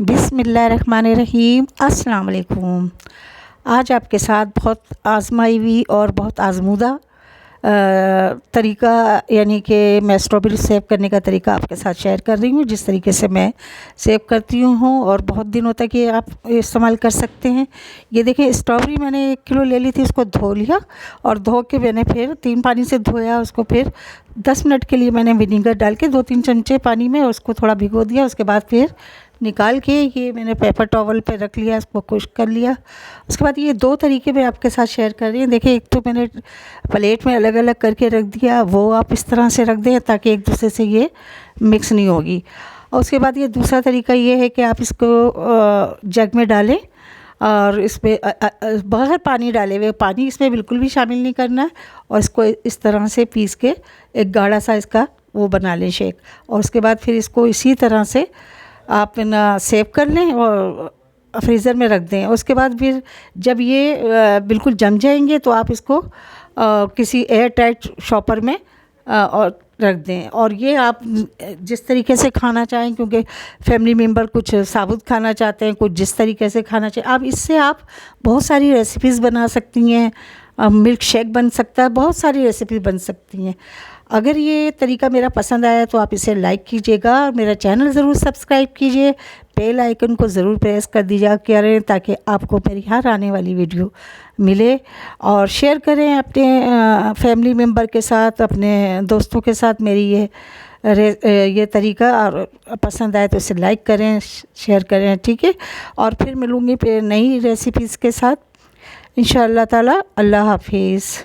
बिस्मिल्लाहिर्रहमानिर्रहीम। अस्सलाम वालेकुम। आज आपके साथ बहुत आज़माई हुई और बहुत आज़मूदा तरीका यानी कि मैं स्ट्रॉबेरी सेव करने का तरीका आपके साथ शेयर कर रही हूँ। जिस तरीके से मैं सेव करती हूँ और बहुत दिनों तक ये आप इस्तेमाल कर सकते हैं। ये देखें, स्ट्रॉबेरी मैंने 1 किलो ले ली थी, उसको धो लिया और धो के मैंने फिर 3 पानी से धोया उसको। फिर 10 मिनट के लिए मैंने विनीगर डाल के 2-3 चमचे पानी में उसको थोड़ा भिगो दिया। उसके बाद फिर निकाल के ये मैंने पेपर टॉवल पे रख लिया, इसको खुश्क कर लिया। उसके बाद ये 2 तरीके मैं आपके साथ शेयर कर रही हूँ। देखिए, एक तो मैंने प्लेट में अलग अलग करके रख दिया, वो आप इस तरह से रख दें ताकि एक दूसरे से ये मिक्स नहीं होगी। और उसके बाद ये दूसरा तरीका ये है कि आप इसको जग में डालें और इसमें बगैर पानी डाले हुए, पानी इसमें बिल्कुल भी शामिल नहीं करना है। और इसको इस तरह से पीस के एक गाढ़ा सा इसका वो बना लें शेक। और उसके बाद फिर इसको इसी तरह से आप ना सेव कर लें और फ्रीज़र में रख दें। उसके बाद फिर जब ये बिल्कुल जम जाएंगे तो आप इसको किसी एयर टाइट शॉपर में और रख दें। और ये आप जिस तरीके से खाना चाहें, क्योंकि फैमिली मेम्बर कुछ साबुत खाना चाहते हैं, कुछ जिस तरीके से खाना चाहिए, आप इससे आप बहुत सारी रेसिपीज़ बना सकती हैं। मिल्क शेक बन सकता है, बहुत सारी रेसिपी बन सकती हैं। अगर ये तरीका मेरा पसंद आया तो आप इसे लाइक कीजिएगा और मेरा चैनल ज़रूर सब्सक्राइब कीजिए। बेल आइकन को ज़रूर प्रेस कर दीजिए करें ताकि आपको मेरी हर आने वाली वीडियो मिले। और शेयर करें अपने फैमिली मेम्बर के साथ, अपने दोस्तों के साथ मेरी ये तरीका। और पसंद आए तो इसे लाइक करें, शेयर करें, ठीक है। और फिर मिलूँगी फिर नई रेसिपीज़ के साथ इंशाअल्लाह ताला। अल्लाह हाफिज़।